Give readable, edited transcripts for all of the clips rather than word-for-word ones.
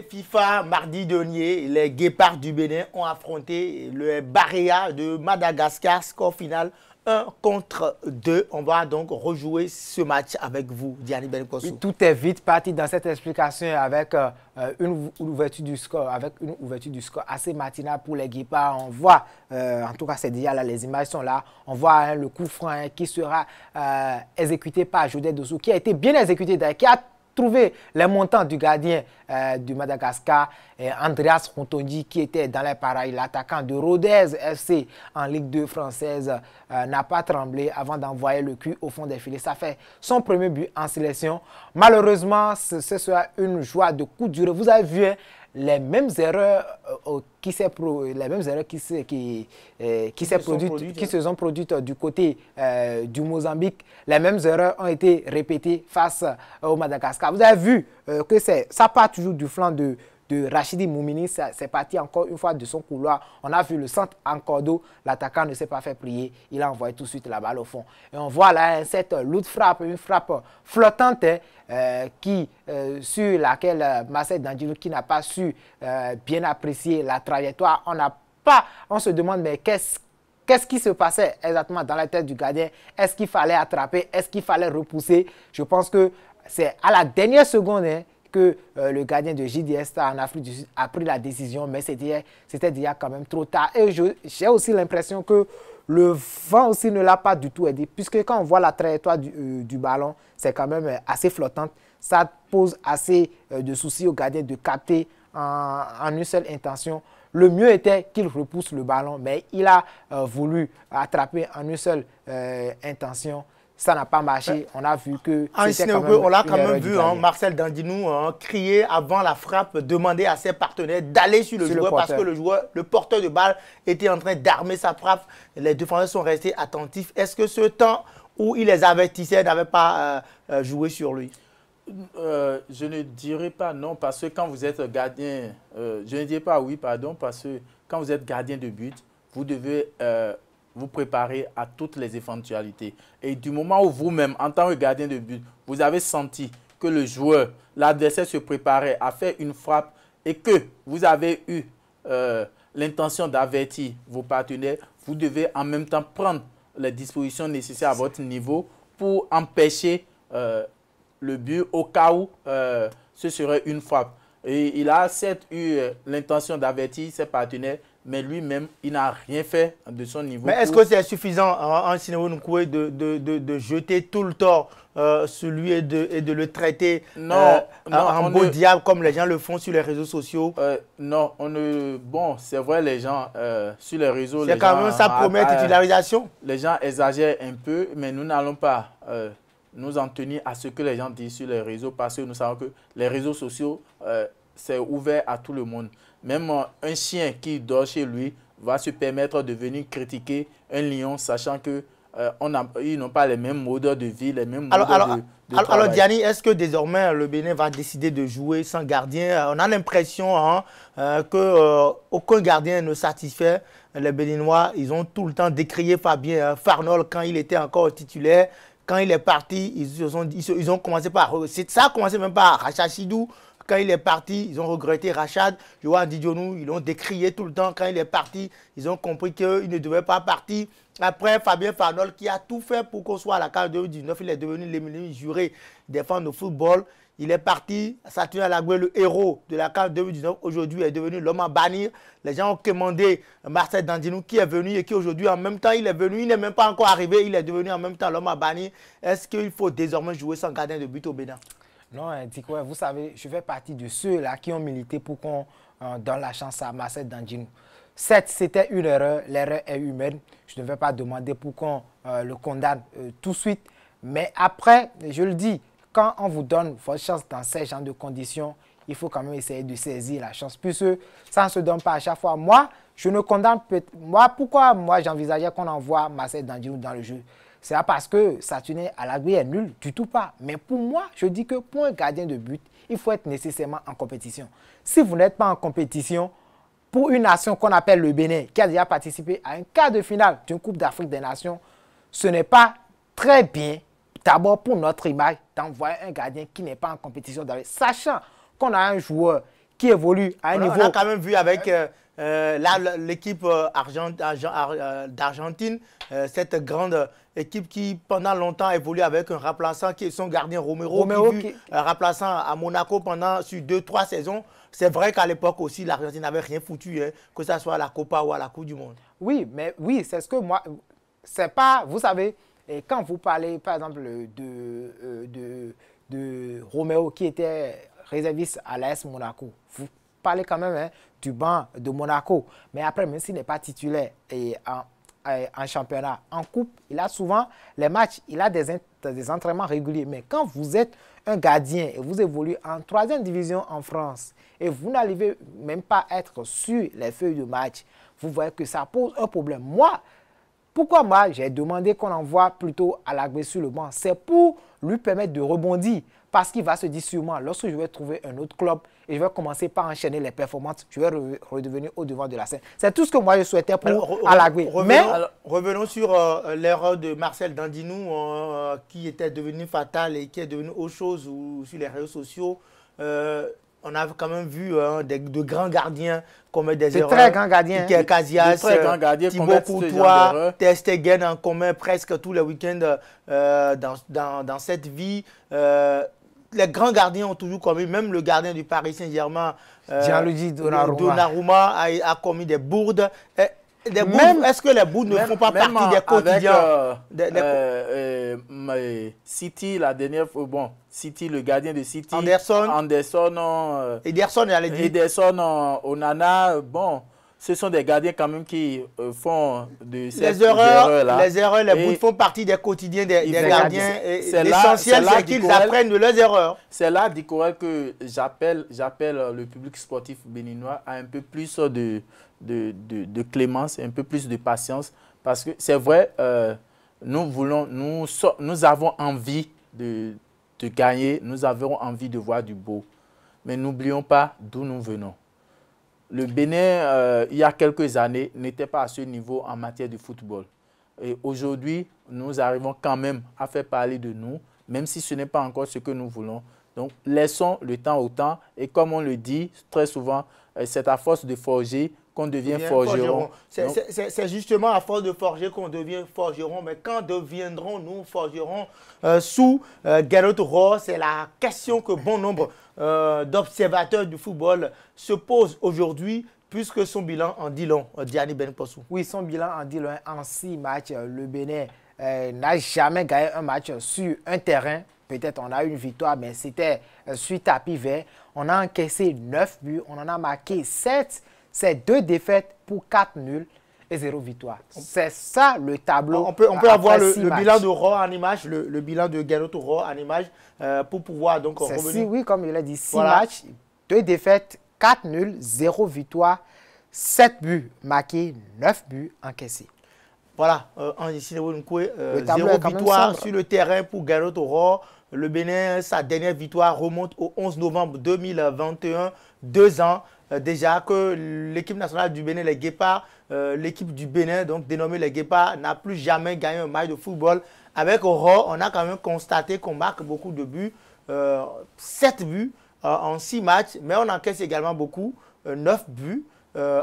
FIFA, mardi dernier, les Guépards du Bénin ont affronté le Barea de Madagascar. Score final 1-2. On va donc rejouer ce match avec vous, Diani Benkosso. Oui, tout est vite parti dans cette explication avec une ouverture du score, assez matinale pour les Guépards. On voit, en tout cas c'est déjà là, les images sont là, on voit le coup franc qui sera exécuté par Jodé Dossou, qui a été bien exécuté d'ailleurs, qui a trouvé les montants du gardien du Madagascar, Andreas Rontondi, qui était dans les pareils. L'attaquant de Rodez FC en Ligue 2 française n'a pas tremblé avant d'envoyer le cul au fond des filets. Ça fait son premier but en sélection. Malheureusement, ce sera une joie de coup dur. Vous avez vu les mêmes erreurs qui se sont produites du côté du Mozambique. Les mêmes erreurs ont été répétées face au Madagascar. Vous avez vu que ça part toujours du flanc de Rachidi Moumini. C'est parti encore une fois de son couloir. On a vu le centre en cordeau. L'attaquant ne s'est pas fait prier. Il a envoyé tout de suite la balle au fond. Et on voit là cette lourde frappe, une frappe flottante sur laquelle Marcel Dandjinou, qui n'a pas su bien apprécier la trajectoire, on se demande mais qu'est-ce qui se passait exactement dans la tête du gardien? Est-ce qu'il fallait attraper? Est-ce qu'il fallait repousser? Je pense que c'est à la dernière seconde que le gardien de JDS en Afrique du Sud a pris la décision, mais c'était déjà quand même trop tard. Et j'ai aussi l'impression que le vent aussi ne l'a pas du tout aidé, puisque quand on voit la trajectoire du ballon, c'est quand même assez flottante. Ça pose assez de soucis au gardien de capter en une seule intention. Le mieux était qu'il repousse le ballon, mais il a voulu attraper en une seule intention. Ça n'a pas marché. On a vu que on l'a quand même vu, Marcel Dandjinou crier avant la frappe, demander à ses partenaires d'aller sur le joueur parce que le porteur de balle était en train d'armer sa frappe. Les défenseurs sont restés attentifs. Est-ce que ce temps où il les avertissait n'avait pas joué sur lui? Je ne dirais pas non, parce que quand vous êtes gardien, je ne dirais pas oui, pardon, parce que quand vous êtes gardien de but, vous devez vous préparer à toutes les éventualités. Et du moment où vous-même, en tant que gardien de but, vous avez senti que le joueur, l'adversaire se préparait à faire une frappe et que vous avez eu l'intention d'avertir vos partenaires, vous devez en même temps prendre les dispositions nécessaires à votre niveau pour empêcher le but au cas où ce serait une frappe. Et il a certes eu l'intention d'avertir ses partenaires, mais lui-même, il n'a rien fait de son niveau. Mais est-ce que c'est suffisant en Sinéo Nkoué de jeter tout le tort sur lui et de le traiter en beau diable comme les gens le font sur les réseaux sociaux? Non, bon, c'est vrai, les gens sur les réseaux... C'est quand même sa première titularisation. Les gens exagèrent un peu, mais nous n'allons pas nous en tenir à ce que les gens disent sur les réseaux, parce que nous savons que les réseaux sociaux, c'est ouvert à tout le monde. Même un chien qui dort chez lui va se permettre de venir critiquer un lion, sachant que ils n'ont pas les mêmes modes de vie, les mêmes modes de travail. Alors Diani, est-ce que désormais le Bénin va décider de jouer sans gardien? On a l'impression qu'aucun gardien ne satisfait. Les Béninois, ils ont tout le temps décrié Fabien Farnol quand il était encore titulaire. Quand il est parti, ils ont commencé par... Ça a commencé même par Rachad Chidou. Quand il est parti, ils ont regretté Rachad. Johan Didionou, ils l'ont décrié tout le temps. Quand il est parti, ils ont compris qu'il ne devait pas partir. Après, Fabien Farnol, qui a tout fait pour qu'on soit à la CAN 2019, il est devenu l'éminent juré des fans de football. Il est parti, Saturnin Alagoue, le héros de la CAN 2019. Aujourd'hui, il est devenu l'homme à bannir. Les gens ont commandé Marcel Dandjinou qui est venu et qui aujourd'hui, en même temps, il est venu. Il n'est même pas encore arrivé. Il est devenu en même temps l'homme à bannir. Est-ce qu'il faut désormais jouer sans gardien de but au Bénin? Non, Dikoué, vous savez, je fais partie de ceux-là qui ont milité pour qu'on donne la chance à Marcel Dandjinou. Certes, c'était une erreur, l'erreur est humaine. Je ne vais pas demander pour qu'on le condamne tout de suite. Mais après, je le dis, quand on vous donne votre chance dans ces genres de conditions, il faut quand même essayer de saisir la chance. Puisque ça ne se donne pas à chaque fois. Moi, je ne condamne pas. Pourquoi j'envisageais qu'on envoie Marcel Dandjinou dans le jeu? C'est pas parce que Saturnin Alagoue est nul, du tout pas. Mais pour moi, je dis que pour un gardien de but, il faut être nécessairement en compétition. Si vous n'êtes pas en compétition, pour une nation qu'on appelle le Bénin, qui a déjà participé à un quart de finale d'une Coupe d'Afrique des Nations, ce n'est pas très bien, d'abord pour notre image, d'envoyer un gardien qui n'est pas en compétition, sachant qu'on a un joueur qui évolue à un niveau... On a quand même vu avec l'équipe d'Argentine, cette grande équipe qui pendant longtemps a évolué avec un remplaçant qui est son gardien Romero qui fut remplaçant à Monaco pendant sur 2-3 saisons. C'est vrai qu'à l'époque aussi, l'Argentine n'avait rien foutu, hein, que ce soit à la Copa ou à la Coupe du Monde. Oui, mais oui, c'est ce que moi... C'est pas... Vous savez, et quand vous parlez, par exemple, de Romero qui était réserviste à l'AS Monaco, vous parlez quand même, hein, du banc de Monaco. Mais après, même s'il n'est pas titulaire et en championnat, en coupe, il a souvent les matchs, il a des entraînements réguliers. Mais quand vous êtes un gardien et vous évoluez en 3e division en France et vous n'arrivez même pas à être sur les feuilles de match, vous voyez que ça pose un problème. Pourquoi moi, j'ai demandé qu'on envoie plutôt Alagbé sur le banc? C'est pour lui permettre de rebondir. Parce qu'il va se dire sûrement, lorsque je vais trouver un autre club et je vais commencer par enchaîner les performances, je vais redevenir au devant de la scène. C'est tout ce que moi je souhaitais pour Alagbé. Revenons sur l'erreur de Marcel Dandinou qui était devenue fatale et qui est devenue autre chose sur les réseaux sociaux. On a quand même vu de grands gardiens commettre des erreurs. Très grands gardiens. Iker Casillas, Thibaut Courtois, Ter Stegen en commet presque tous les week-ends dans cette vie. Les grands gardiens ont toujours commis, même le gardien du Paris Saint-Germain, Gianluigi Donnarumma a commis des bourdes. Est-ce que les bourdes ne font pas partie des quotidiens City, la dernière fois, bon, City, le gardien de City, Ederson, Onana, bon, ce sont des gardiens quand même qui font de ces erreurs-là. Les erreurs, les bouts font partie des quotidiens des gardiens. L'essentiel, c'est qu'ils apprennent de leurs erreurs. C'est là, Dicorel, que j'appelle le public sportif béninois à un peu plus de clémence, un peu plus de patience. Parce que c'est vrai, nous avons envie de gagner, nous avons envie de voir du beau. Mais n'oublions pas d'où nous venons. Le Bénin, il y a quelques années, n'était pas à ce niveau en matière de football. Et aujourd'hui, nous arrivons quand même à faire parler de nous, même si ce n'est pas encore ce que nous voulons. Donc, laissons le temps au temps. Et comme on le dit très souvent, c'est à force de forger qu'on devient forgeron. C'est justement à force de forger qu'on devient forgeron. Mais quand deviendrons-nous forgerons sous Gareth Rohr? C'est la question que bon nombre d'observateurs du football se posent aujourd'hui, puisque son bilan en dit long, Diani Ben Possou. Oui, son bilan en dit long. En 6 matchs, le Bénin n'a jamais gagné un match sur un terrain. Peut-être on a eu une victoire, mais c'était sur tapis vert. On a encaissé 9 buts, on en a marqué 7. C'est 2 défaites pour 4 nuls et 0 victoire. C'est ça le tableau. On peut avoir le bilan de Rohr en image, le bilan de Gareth Rohr en image, pour pouvoir donc revenir. Oui, comme il a dit, 6 matchs, 2 défaites, 4 nuls, 0 victoire, 7 buts marqués, 9 buts encaissés. Voilà, en zéro victoire sur le terrain pour Gareth Rohr. Le Bénin, sa dernière victoire remonte au 11 novembre 2021, 2 ans déjà que l'équipe nationale du Bénin, les Guépards, l'équipe du Bénin, donc dénommée les Guépards, n'a plus jamais gagné un match de football. Avec Rohr, on a quand même constaté qu'on marque beaucoup de buts, 7 buts en 6 matchs, mais on encaisse également beaucoup, 9 buts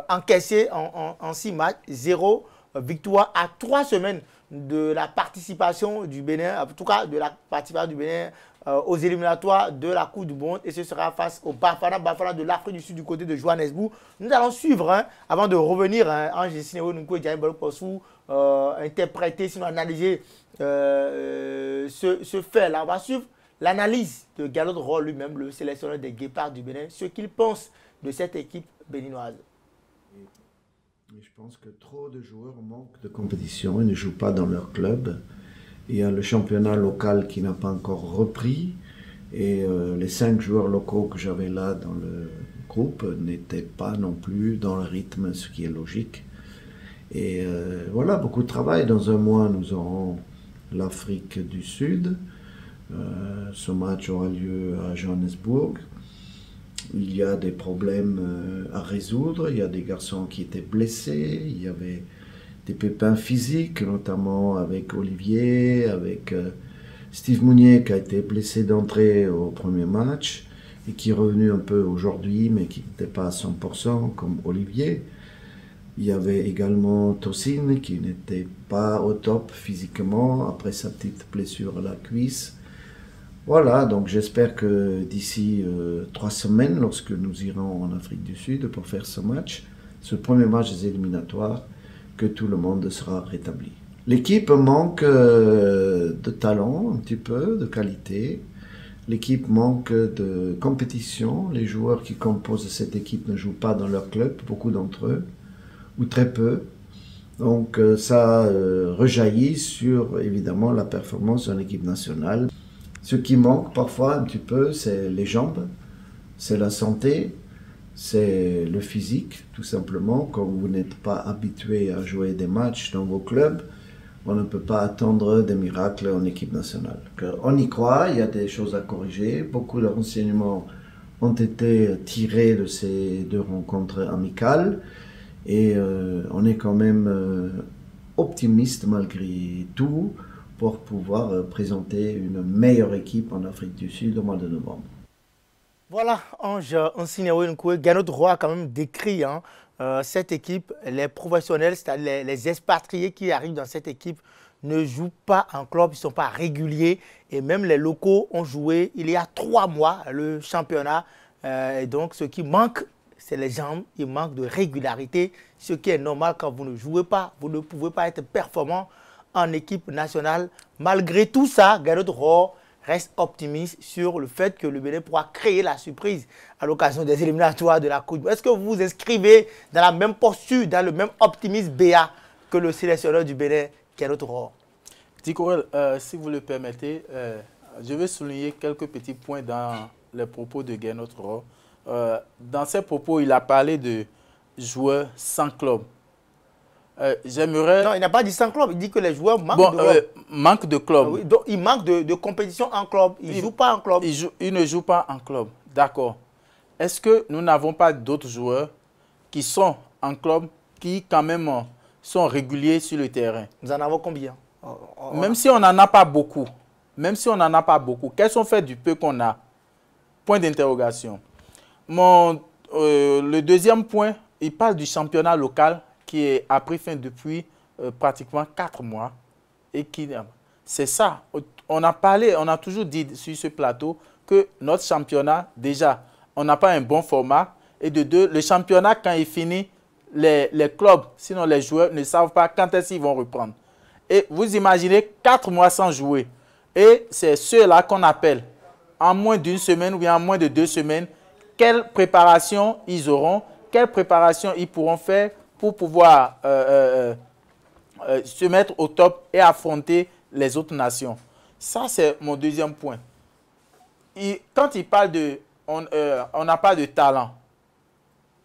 encaissés en 6 matchs, 0 victoire à 3 semaines de la participation du Bénin, en tout cas de la participation du Bénin aux éliminatoires de la Coupe du Monde, et ce sera face au Bafana de l'Afrique du Sud du côté de Johannesburg. Nous allons suivre, avant de revenir, Ange Sinéo Nunko et Diane Possou, interpréter, sinon analyser ce fait-là. On va suivre l'analyse de Gareth Rohr lui-même, le sélectionneur des Guépards du Bénin, ce qu'il pense de cette équipe béninoise. Je pense que trop de joueurs manquent de compétition et ne jouent pas dans leur club. Il y a le championnat local qui n'a pas encore repris et les 5 joueurs locaux que j'avais là dans le groupe n'étaient pas non plus dans le rythme, ce qui est logique. Et voilà, beaucoup de travail. Dans un mois, nous aurons l'Afrique du Sud. Ce match aura lieu à Johannesburg. Il y a des problèmes à résoudre, il y a des garçons qui étaient blessés, il y avait des pépins physiques, notamment avec Olivier, avec Steve Mounier qui a été blessé d'entrée au premier match. et qui est revenu un peu aujourd'hui, mais qui n'était pas à 100%, comme Olivier. Il y avait également Tosin, qui n'était pas au top physiquement, après sa petite blessure à la cuisse. Voilà, donc j'espère que d'ici 3 semaines, lorsque nous irons en Afrique du Sud pour faire ce match, ce premier match des éliminatoires, que tout le monde sera rétabli. L'équipe manque de talent, un petit peu, de qualité. L'équipe manque de compétition. Les joueurs qui composent cette équipe ne jouent pas dans leur club, beaucoup d'entre eux, ou très peu. Donc ça rejaillit sur, évidemment, la performance en équipe nationale. Ce qui manque parfois un petit peu, c'est les jambes, c'est la santé, c'est le physique, tout simplement. Quand vous n'êtes pas habitué à jouer des matchs dans vos clubs, on ne peut pas attendre des miracles en équipe nationale. On y croit, il y a des choses à corriger. Beaucoup de renseignements ont été tirés de ces 2 rencontres amicales. Et on est quand même optimiste malgré tout pour pouvoir présenter une meilleure équipe en Afrique du Sud au mois de novembre. Voilà, Ange Nsinewe, Gernot Rohr a quand même décrit cette équipe, les professionnels, c'est-à-dire les expatriés qui arrivent dans cette équipe ne jouent pas en club, ils ne sont pas réguliers et même les locaux ont joué il y a 3 mois le championnat. Et donc ce qui manque, c'est les jambes, il manque de régularité, ce qui est normal quand vous ne jouez pas, vous ne pouvez pas être performant en équipe nationale. Malgré tout ça, Gernot Rohr reste optimiste sur le fait que le Bénin pourra créer la surprise à l'occasion des éliminatoires de la Coupe. Est-ce que vous vous inscrivez dans la même posture, dans le même optimisme béat que le sélectionneur du Bénin, Gernot Rohr? Dicorel, si vous le permettez, je vais souligner quelques petits points dans les propos de Gernot Rohr. Dans ses propos, il a parlé de joueurs sans club. J'aimerais... Non, il n'a pas dit sans club, il dit que les joueurs manquent de club. Manque de club. Oui, donc il manque de compétition en club, il ne joue pas en club. Il ne joue pas en club, d'accord. Est-ce que nous n'avons pas d'autres joueurs qui sont en club, qui quand même sont réguliers sur le terrain? Nous en avons combien? Même si on n'en a pas beaucoup, quels sont faits du peu qu'on a? Point d'interrogation. Le deuxième point, il parle du championnat local qui a pris fin depuis pratiquement 4 mois. Et qui, c'est ça. On a toujours dit sur ce plateau que notre championnat, déjà, on n'a pas un bon format. Et de 2, le championnat, quand il finit, les clubs, sinon les joueurs, ne savent pas quand est-ce qu'ils vont reprendre. Et vous imaginez 4 mois sans jouer. Et c'est ceux-là qu'on appelle en moins d'1 semaine ou bien en moins de 2 semaines. Quelle préparation ils auront, quelle préparation ils pourront faire pour pouvoir se mettre au top et affronter les autres nations. Ça, c'est mon deuxième point. Quand il parle de on n'a pas de talent,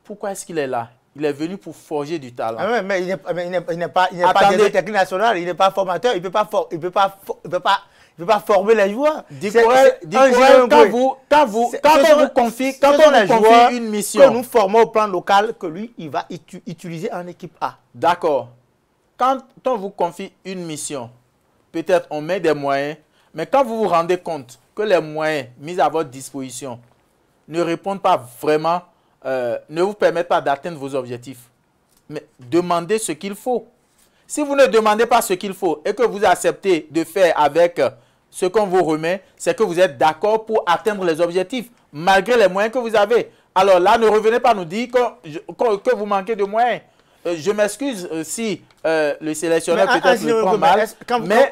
pourquoi est-ce qu'il est là? Il est venu pour forger du talent. Ah mais il n'est pas directeur technique national, il n'est pas formateur, il ne peut pas former les joueurs. Quand on vous confie une mission que nous formons au plan local, que lui, il va utiliser en équipe A. D'accord. Quand on vous confie une mission, peut-être on met des moyens, mais quand vous vous rendez compte que les moyens mis à votre disposition ne répondent pas vraiment, ne vous permettent pas d'atteindre vos objectifs, mais demandez ce qu'il faut. Si vous ne demandez pas ce qu'il faut et que vous acceptez de faire avec ce qu'on vous remet, c'est que vous êtes d'accord pour atteindre les objectifs, malgré les moyens que vous avez. Alors là, ne revenez pas nous dire que vous manquez de moyens. Je m'excuse si le sélectionneur peut-être le prend mal.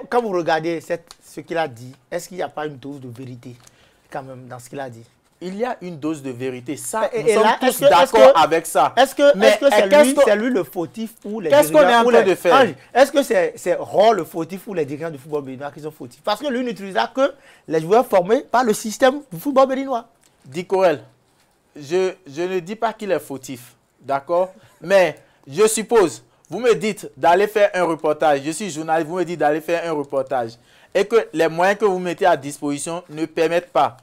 Quand vous regardez ce qu'il a dit, est-ce qu'il n'y a pas une dose de vérité quand même dans ce qu'il a dit? Il y a une dose de vérité. Ça, nous sommes tous d'accord avec ça. Est-ce que c'est lui le fautif ou les dirigeants? Qu'est-ce qu'on est en train de faire? Est-ce que c'est Rohr le fautif ou les dirigeants du football béninois qui sont fautifs? Parce que lui n'utilisera que les joueurs formés par le système du football béninois. Dicorel, je ne dis pas qu'il est fautif, d'accord? Mais je suppose, vous me dites d'aller faire un reportage, je suis journaliste, vous me dites d'aller faire un reportage, et que les moyens que vous mettez à disposition ne permettent pas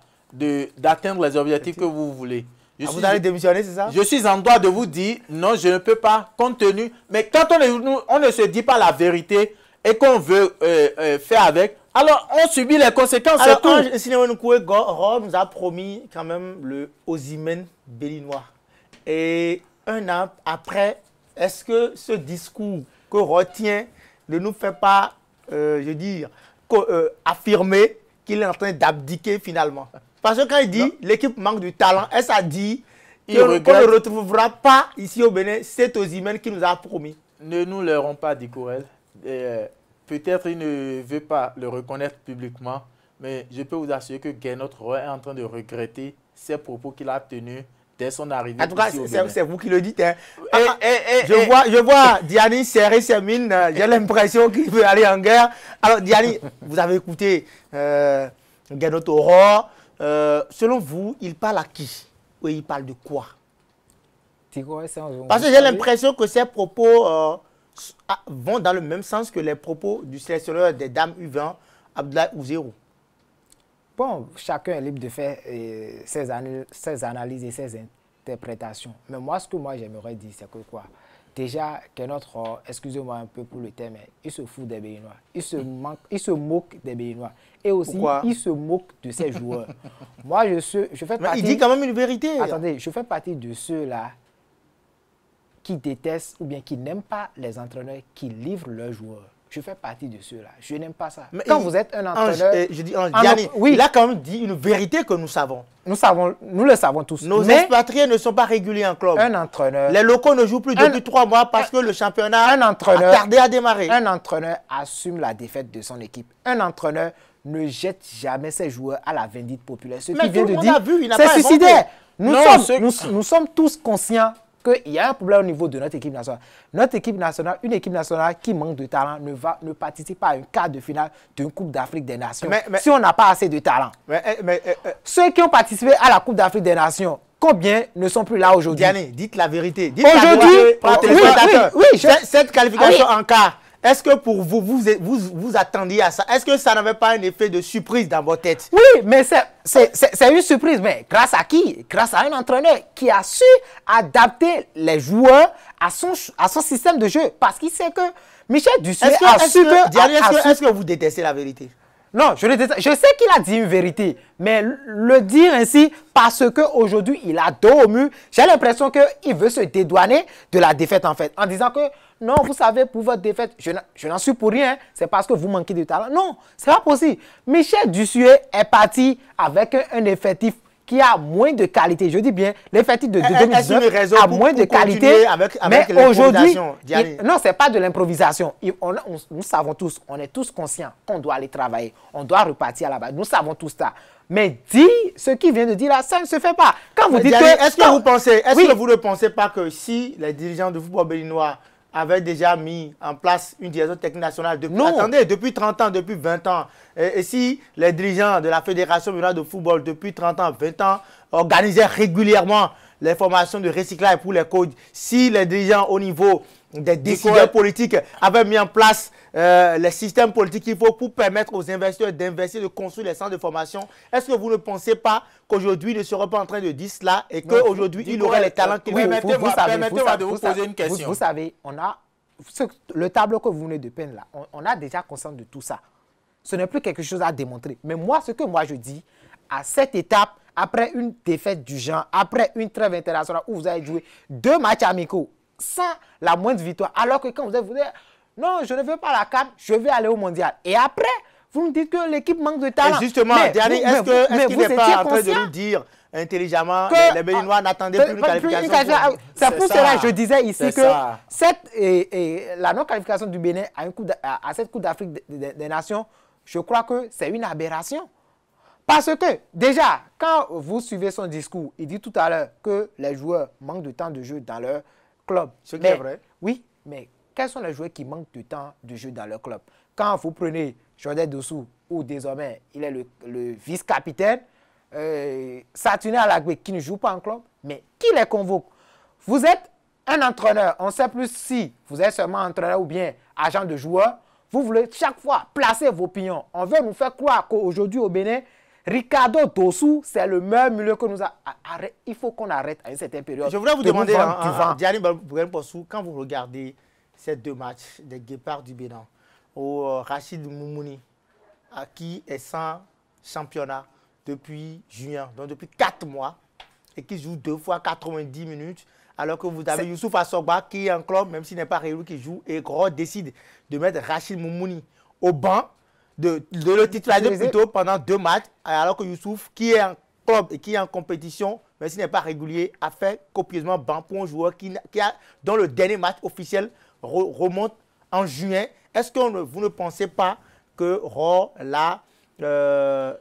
d'atteindre les objectifs que vous voulez. Vous allez démissionner, c'est ça? Je suis en droit de vous dire, non, je ne peux pas, compte tenu. Mais quand on ne se dit pas la vérité et qu'on veut faire avec, Alors, on subit les conséquences, c'est Alors, tout. Ange Sinewenukwe Goro nous a promis quand même le Osimhen béninois. Et un an après, est-ce que ce discours que retient ne nous fait pas, je veux dire, affirmer qu'il est en train d'abdiquer finalement? Parce que quand il dit l'équipe manque de talent, est-ce à dire qu'on ne retrouvera pas ici au Bénin cet Osimhen qui nous a promis? Ne nous leurrons pas, Dikourel. Peut-être il ne veut pas le reconnaître publiquement, mais je peux vous assurer que Gernot Roy est en train de regretter ces propos qu'il a tenus dès son arrivée. En tout cas, ici au Bénin. c'est vous qui le dites. Hein. Je vois Diani serrer ses mines. J'ai l'impression qu'il veut aller en guerre. Alors, Diani, vous avez écouté Gernot Roy. Selon vous, il parle à qui? Ou il parle de quoi? Parce que j'ai l'impression que ces propos vont dans le même sens que les propos du sélectionneur des dames U20, Abdoulaye Ouzérou. Bon, chacun est libre de faire ses analyses et ses interprétations. Mais moi, ce que moi j'aimerais dire, c'est que quoi? Déjà, que notre, excusez-moi un peu pour le thème, il se fout des Béninois. Il se moque des Béninois. Et aussi, pourquoi? Il se moque de ses joueurs. Moi, je fais partie... Il dit quand même une vérité. Attendez, je fais partie de ceux-là qui détestent ou bien qui n'aiment pas les entraîneurs qui livrent leurs joueurs. Je fais partie de ceux-là. Je n'aime pas ça. Mais quand vous êtes un entraîneur... je dis, Diani, oui, il a quand même dit une vérité que nous savons. Nous le savons tous. Nos expatriés ne sont pas réguliers en club. Un entraîneur... Les locaux ne jouent plus depuis 3 mois parce que le championnat a tardé à démarrer. Un entraîneur assume la défaite de son équipe. Un entraîneur ne jette jamais ses joueurs à la vindicte populaire. Ce qui vient de dire, c'est suicidaire. Nous sommes tous conscients qu'il y a un problème au niveau de notre équipe nationale. Notre équipe nationale, une équipe nationale qui manque de talent ne participe pas à un quart de finale d'une Coupe d'Afrique des Nations si on n'a pas assez de talent. Ceux qui ont participé à la Coupe d'Afrique des Nations, combien ne sont plus là aujourd'hui? Diane, dites la vérité. Aujourd'hui, cette qualification en quart, est-ce que pour vous, vous attendiez à ça? Est-ce que ça n'avait pas un effet de surprise dans votre tête? Oui, mais c'est une surprise. Mais grâce à qui? Grâce à un entraîneur qui a su adapter les joueurs à son système de jeu. Parce qu'il sait que Michel Dussuet a su que... Est-ce que vous détestez la vérité? Non, je sais qu'il a dit une vérité, mais le dire ainsi parce qu'aujourd'hui, il a dos au mur, j'ai l'impression qu'il veut se dédouaner de la défaite en fait, en disant que non, vous savez, pour votre défaite, je n'en suis pour rien, c'est parce que vous manquez de talent. Non, c'est pas possible. Michel Dussuet est parti avec un effectif qui a moins de qualité. Je dis bien, l'effectif de 2019 a moins de qualité. Mais aujourd'hui, non, ce n'est pas de l'improvisation. Nous savons tous, on est tous conscients qu'on doit aller travailler. On doit repartir à la base. Nous savons tous ça. Mais ce qu'il vient de dire là, ça ne se fait pas. Quand vous dites est-ce que vous ne pensez pas que si les dirigeants du football béninois avaient déjà mis en place une direction technique nationale depuis 30 ans, depuis 20 ans. Et si les dirigeants de la Fédération béninoise de football depuis 30 ans, 20 ans organisaient régulièrement les formations de recyclage pour les coachs, si les dirigeants au niveau des décideurs politiques avaient mis en place les systèmes politiques qu'il faut pour permettre aux investisseurs d'investir, de construire les centres de formation, est-ce que vous ne pensez pas qu'aujourd'hui, ils ne seraient pas en train de dire cela et qu'aujourd'hui, il aurait les talents qu'il faut? Permettez-moi de vous poser une question. Vous savez, le tableau que vous venez de peindre là, on a déjà conscience de tout ça. Ce n'est plus quelque chose à démontrer. Mais moi, ce que moi je dis, à cette étape, après une défaite du genre, après une trêve internationale où vous avez joué 2 matchs amicaux sans la moindre victoire, alors que quand vous dites, non, je ne veux pas la CAN, je vais aller au mondial. Et après, vous me dites que l'équipe manque de talent. Et justement, Diani, est-ce qu'il n'est pas en train de nous dire intelligemment que les Béninois n'attendaient plus une qualification? C'est pour cela que je disais ici que la non-qualification du Bénin à cette Coupe d'Afrique des Nations, je crois que c'est une aberration. Parce que, déjà, quand vous suivez son discours, il dit tout à l'heure que les joueurs manquent de temps de jeu dans leur club. Ce qui est vrai. Oui, mais quels sont les joueurs qui manquent de temps de jeu dans leur club? Quand vous prenez Jordan Dossou, où désormais il est le vice-capitaine, Saturnin Alagbe qui ne joue pas en club, mais qui les convoque? Vous êtes un entraîneur, on ne sait plus si vous êtes seulement entraîneur ou bien agent de joueur. Vous voulez chaque fois placer vos pions. On veut nous faire croire qu'aujourd'hui au Bénin, Ricardo Dossou, c'est le meilleur milieu que nous a... Il faut qu'on arrête à une certaine période. Je voudrais vous demander, Diani Bourguin-Possou, quand vous regardez ces 2 matchs des Guépards du Bénin, où Rachid Moumouni qui est sans championnat depuis juin, donc depuis 4 mois, et qui joue 2 fois 90 minutes, alors que vous avez Youssouf Assogba qui est un club, même s'il n'est pas réélu, qui joue, et Gros décide de mettre Rachid Moumouni au banc, de le titulariser plutôt pendant 2 matchs, alors que Youssouf, qui est un club et qui est en compétition, mais s'il n'est pas régulier, a fait copieusement banc pour un joueur dont le dernier match officiel remonte en juin. Est-ce que vous ne pensez pas que Ro, là, est-ce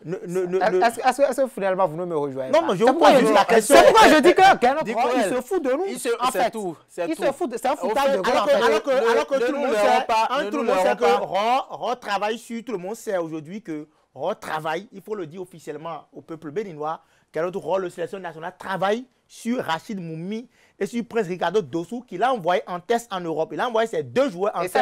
que finalement vous ne me rejoignez pas? Non, mais je vous pose la question. C'est pourquoi je dis que Ro, il se fout de nous. C'est tout. Il se fout de... C'est un foutage de gueule, en fait. Alors que tout le monde sait que Ro travaille sur... Tout le monde sait aujourd'hui que Ro travaille, il faut le dire officiellement au peuple béninois, que notre Ro, le sélection nationale, travaille sur Rachid Moumi et sur Prince Ricardo Dossou, qu'il a envoyé en test en Europe. Il a envoyé ces 2 joueurs en test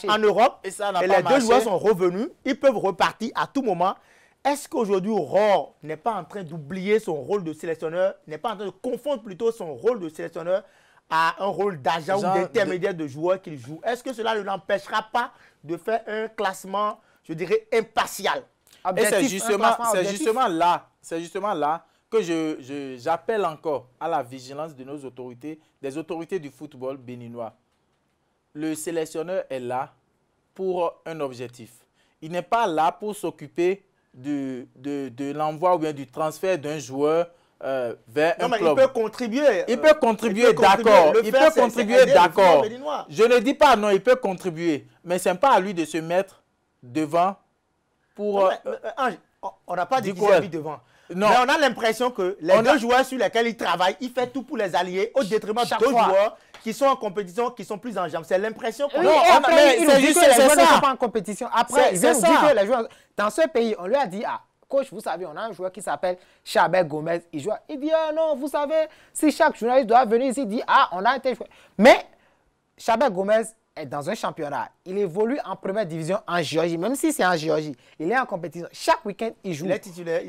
en Europe. Et les 2 joueurs sont revenus. Ils peuvent repartir à tout moment. Est-ce qu'aujourd'hui, Ro n'est pas en train d'oublier son rôle de sélectionneur, n'est pas en train de confondre plutôt son rôle de sélectionneur à un rôle d'agent ou d'intermédiaire de joueur qu'il joue? Est-ce que cela ne l'empêchera pas de faire un classement, je dirais, impartial? Et c'est justement là que j'appelle encore à la vigilance de nos autorités, des autorités du football béninois. Le sélectionneur est là pour un objectif. Il n'est pas là pour s'occuper de l'envoi ou bien du transfert d'un joueur vers un club. Il peut contribuer. Il peut contribuer, d'accord. Il peut contribuer, d'accord. Je ne dis pas non, il peut contribuer. Mais ce n'est pas à lui de se mettre devant pour... on n'a pas dit qu'il s'est mis devant. Non. Mais on a l'impression que les 2 joueurs sur lesquels il travaille, il fait tout pour les allier au détriment de 2 joueurs qui sont en compétition, qui sont plus en jambes. C'est l'impression qu'on a. Mais il dit que les joueurs ne sont pas en compétition. Après, il vient nous dire que les joueurs... Dans ce pays, on lui a dit, coach, vous savez, on a un joueur qui s'appelle Chabel Gomez. Il dit, non, vous savez, si chaque journaliste doit venir ici, il dit, on a été joué. Mais Chabel Gomez est dans un championnat. Il évolue en première division en Géorgie, même si c'est en Géorgie. Il est en compétition. Chaque week-end, il joue. Il est titulaire.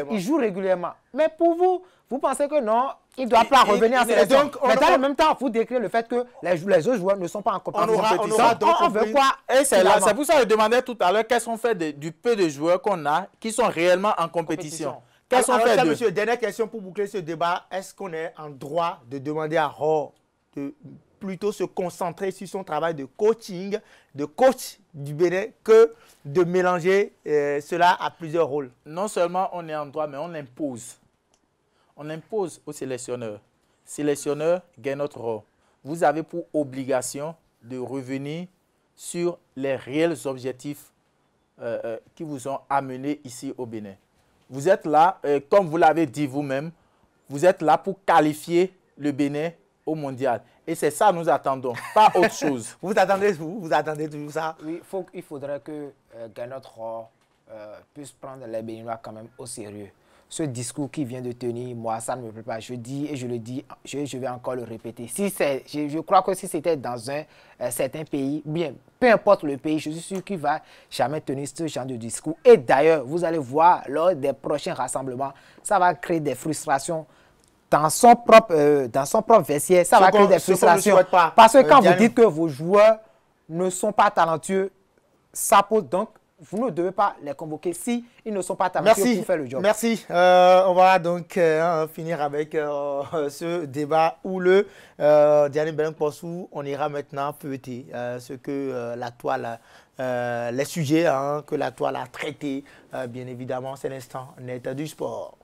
Il joue régulièrement. Mais pour vous, vous pensez que non, il ne doit pas revenir en sélection. Mais dans le même temps, vous décrivez le fait que les autres joueurs ne sont pas en compétition. On veut quoi? C'est pour ça que je demandais tout à l'heure quels sont faits du peu de joueurs qu'on a qui sont réellement en compétition. Quels sont faits de... Monsieur, dernière question pour boucler ce débat. Est-ce qu'on est en droit de demander à Ro de plutôt se concentrer sur son travail de coaching, de coach du Bénin, que de mélanger cela à plusieurs rôles? Non seulement on est en droit, mais on l'impose. On impose au sélectionneur. Sélectionneur, gagne notre rôle. Vous avez pour obligation de revenir sur les réels objectifs qui vous ont amené ici au Bénin. Vous êtes là, comme vous l'avez dit vous-même, vous êtes là pour qualifier le Bénin au mondial. Et c'est ça que nous attendons, pas autre chose. Vous attendez toujours ça? Oui, il faudrait que Gernot Rohr puisse prendre les Béninois quand même au sérieux. Ce discours qu'il vient de tenir, moi, ça ne me plaît pas. Je dis et je le dis, je vais encore le répéter. Je crois que si c'était dans un certain pays, bien, peu importe le pays, je suis sûr qu'il ne va jamais tenir ce genre de discours. Et d'ailleurs, vous allez voir, lors des prochains rassemblements, ça va créer des frustrations. Dans son propre vestiaire, ça va créer des frustrations. Parce que quand vous dites que vos joueurs ne sont pas talentueux, ça pose donc, vous ne devez pas les convoquer si ils ne sont pas talentueux pour faire le job. Merci. On va donc finir avec ce débat houleux. Diane Beleng-Possou, on ira maintenant feuilleter ce que la toile, les sujets que la toile a traités. Bien évidemment, c'est l'instant net du sport.